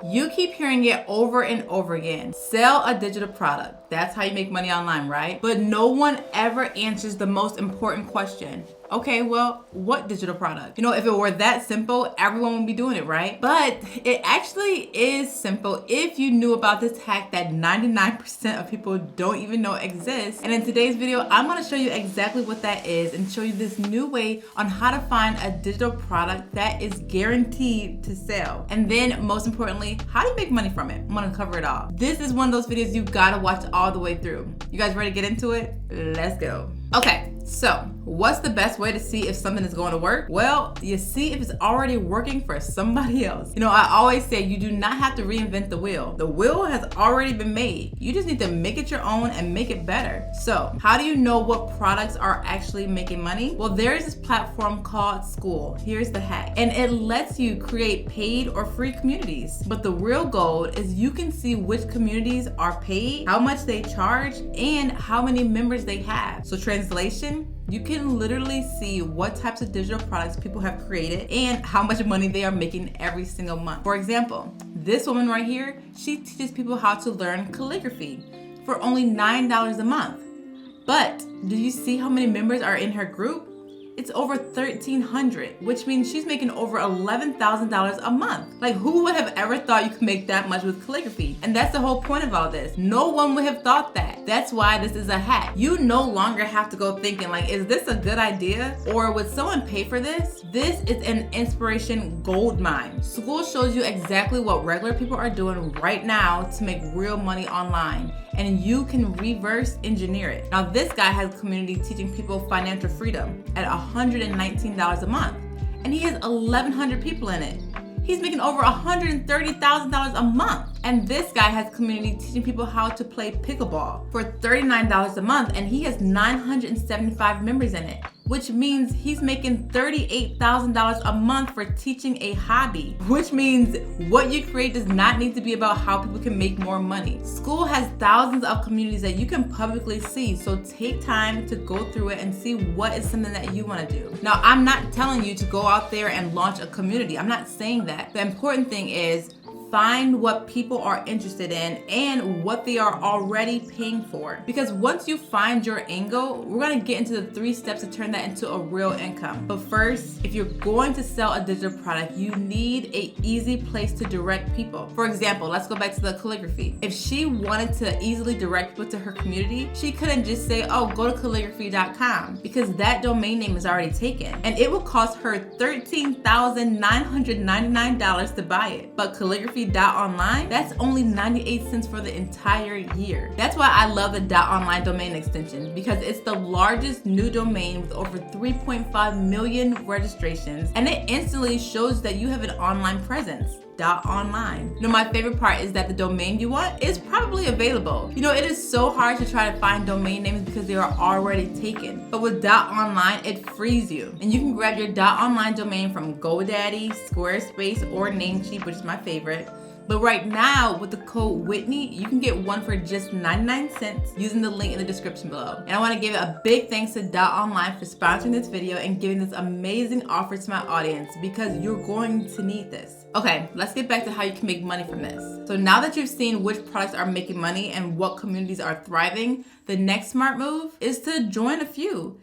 You keep hearing it over and over again. Sell a digital product. That's how you make money online, right? But no one ever answers the most important question. Okay, well, what digital product? If it were that simple, everyone would be doing it, right? But it actually is simple if you knew about this hack that 99% of people don't even know exists. And in today's video, I'm gonna show you exactly what that is and show you this new way on how to find a digital product that is guaranteed to sell. And then most importantly, how do you make money from it? I'm gonna cover it all. This is one of those videos you gotta watch all the way through. You guys ready to get into it? Let's go. Okay, so what's the best way to see if something is going to work? Well, you see if it's already working for somebody else. I always say you do not have to reinvent the wheel. The wheel has already been made. You just need to make it your own and make it better. So how do you know what products are actually making money? Well, there's this platform called Skool. Here's the hack. And it lets you create paid or free communities. But the real gold is you can see which communities are paid, how much they charge, and how many members they have. So translation, you can literally see what types of digital products people have created and how much money they are making every single month. For example, this woman right here, she teaches people how to learn calligraphy for only $9 a month. But do you see how many members are in her group? It's over 1,300, which means she's making over $11,000 a month. Like, who would have ever thought you could make that much with calligraphy? And that's the whole point of all this. No one would have thought that. That's why this is a hack. You no longer have to go thinking like, is this a good idea? Or would someone pay for this? This is an inspiration gold mine. Skool shows you exactly what regular people are doing right now to make real money online. And you can reverse engineer it. Now, this guy has a community teaching people financial freedom at $119 a month. And he has 1,100 people in it. He's making over $130,000 a month. And this guy has a community teaching people how to play pickleball for $39 a month, and he has 975 members in it, which means he's making $38,000 a month for teaching a hobby, which means what you create does not need to be about how people can make more money. Skool has thousands of communities that you can publicly see, so take time to go through it and see what is something that you want to do. Now, I'm not telling you to go out there and launch a community. I'm not saying that. The important thing is find what people are interested in and what they are already paying for. Because once you find your angle, we're gonna get into the 3 steps to turn that into a real income. But first, if you're going to sell a digital product, you need an easy place to direct people. For example, let's go back to the calligraphy. If she wanted to easily direct people to her community, she couldn't just say, oh, go to calligraphy.com, because that domain name is already taken. And it will cost her $13,999 to buy it. But calligraphy.online, that's only 98 cents for the entire year. That's why I love the .online domain extension, because it's the largest new domain with over 3.5 million registrations, and it instantly shows that you have an online presence. .online. My favorite part is that the domain you want is probably available. It is so hard to try to find domain names because they are already taken. But with .online, it frees you. And you can grab your .online domain from GoDaddy, Squarespace, or Namecheap, which is my favorite. But right now, with the code Whitney, you can get one for just 99 cents using the link in the description below. And I want to give a big thanks to .online for sponsoring this video and giving this amazing offer to my audience, because you're going to need this. Okay, let's get back to how you can make money from this. So now that you've seen which products are making money and what communities are thriving, the next smart move is to join a few.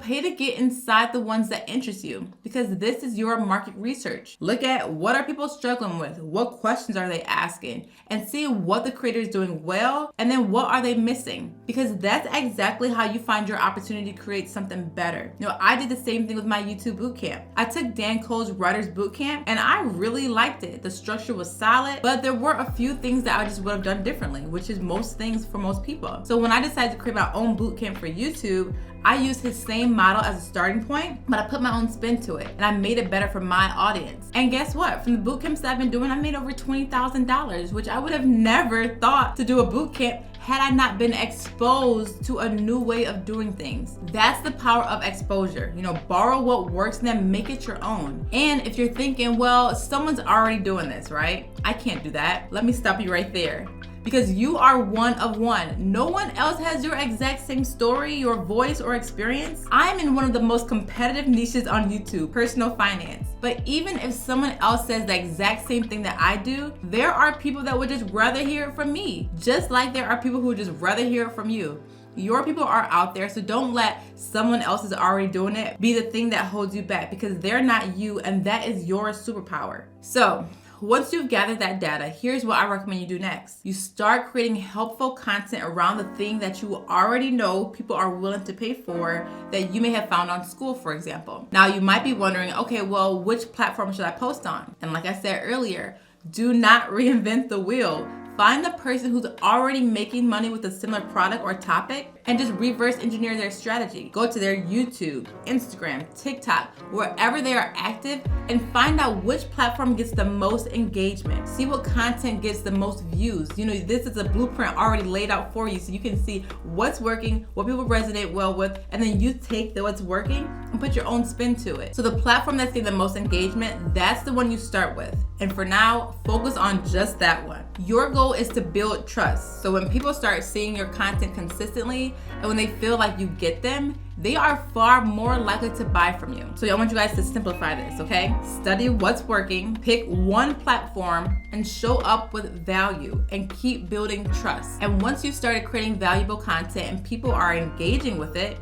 Pay to get inside the ones that interest you, because this is your market research. Look at what are people struggling with, what questions are they asking, and see what the creator is doing well, and then what are they missing, because that's exactly how you find your opportunity to create something better. I did the same thing with my YouTube bootcamp. I took Dan Cole's Writers Bootcamp, and I really liked it. The structure was solid, but there were a few things that I just would have done differently, which is most things for most people. So when I decided to create my own bootcamp for YouTube, I used his same model as a starting point, but I put my own spin to it, and I made it better for my audience. And guess what? From the bootcamps that I've been doing, I made over $20,000, which I would have never thought to do a bootcamp had I not been exposed to a new way of doing things. That's the power of exposure. Borrow what works and then make it your own. And if you're thinking, well, someone's already doing this, right? I can't do that. Let me stop you right there. because you are one of one. No one else has your exact same story, your voice, or experience. I'm in one of the most competitive niches on YouTube, personal finance. But even if someone else says the exact same thing that I do, there are people that would just rather hear it from me. Just like there are people who would just rather hear it from you. Your people are out there, so don't let someone else is already doing it be the thing that holds you back, because they're not you, and that is your superpower. So once you've gathered that data, here's what I recommend you do next. You start creating helpful content around the thing that you already know people are willing to pay for, that you may have found on Skool, for example. Now you might be wondering, okay, well, which platform should I post on? And like I said earlier, do not reinvent the wheel. Find the person who's already making money with a similar product or topic and just reverse engineer their strategy. Go to their YouTube, Instagram, TikTok, wherever they are active, and find out which platform gets the most engagement. See what content gets the most views. You know, this is a blueprint already laid out for you, so you can see what's working, what people resonate well with, and then you take what's working and put your own spin to it. So the platform that's getting the most engagement, that's the one you start with. And for now, focus on just that one. Your goal is to build trust. So when people start seeing your content consistently, and when they feel like you get them, they are far more likely to buy from you. So I want you guys to simplify this, okay? Study what's working, pick one platform, and show up with value, and keep building trust. And once you've started creating valuable content and people are engaging with it,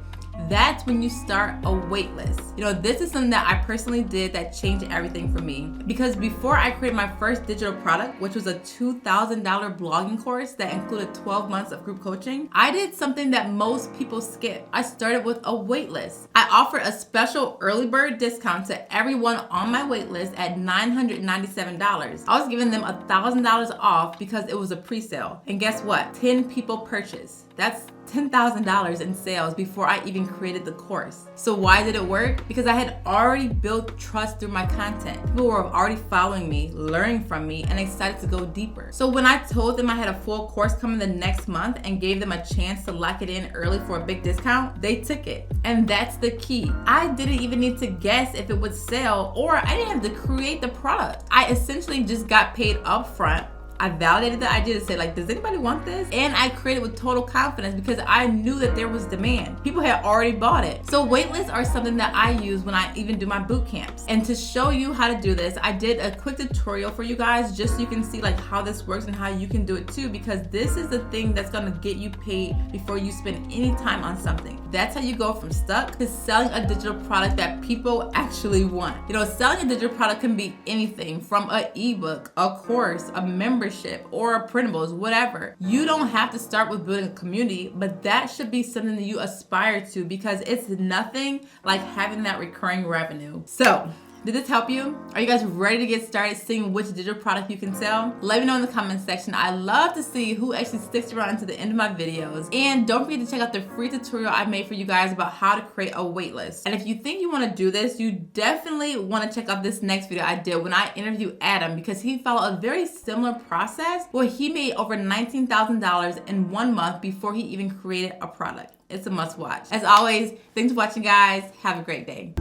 that's when you start a wait list. You know, this is something that I personally did that changed everything for me. Because before I created my first digital product, which was a $2,000 blogging course that included 12 months of group coaching, I did something that most people skip. I started with a wait list. I offered a special early bird discount to everyone on my wait list at $997. I was giving them $1,000 off because it was a pre-sale. And guess what? 10 people purchased. That's $10,000 in sales before I even created the course. So why did it work? Because I had already built trust through my content. People were already following me, learning from me, and excited to go deeper. So when I told them I had a full course coming the next month and gave them a chance to lock it in early for a big discount, they took it. And that's the key. I didn't even need to guess if it would sell, or I didn't have to create the product. I essentially just got paid upfront. I validated the idea to say, like, does anybody want this? And I created with total confidence because I knew that there was demand. People had already bought it. So waitlists are something that I use when I even do my boot camps. And to show you how to do this, I did a quick tutorial for you guys just so you can see like how this works and how you can do it too, because this is the thing that's gonna get you paid before you spend any time on something. That's how you go from stuck to selling a digital product that people actually want. You know, selling a digital product can be anything from an ebook, a course, a membership, or printables, whatever. You don't have to start with building a community, but that should be something that you aspire to, because it's nothing like having that recurring revenue. So, did this help you? Are you guys ready to get started seeing which digital product you can sell? Let me know in the comment section. I love to see who actually sticks around to the end of my videos. And don't forget to check out the free tutorial I made for you guys about how to create a waitlist. And if you think you want to do this, you definitely want to check out this next video I did when I interviewed Adam, because he followed a very similar process where he made over $19,000 in 1 month before he even created a product. It's a must watch. As always, thanks for watching, guys. Have a great day.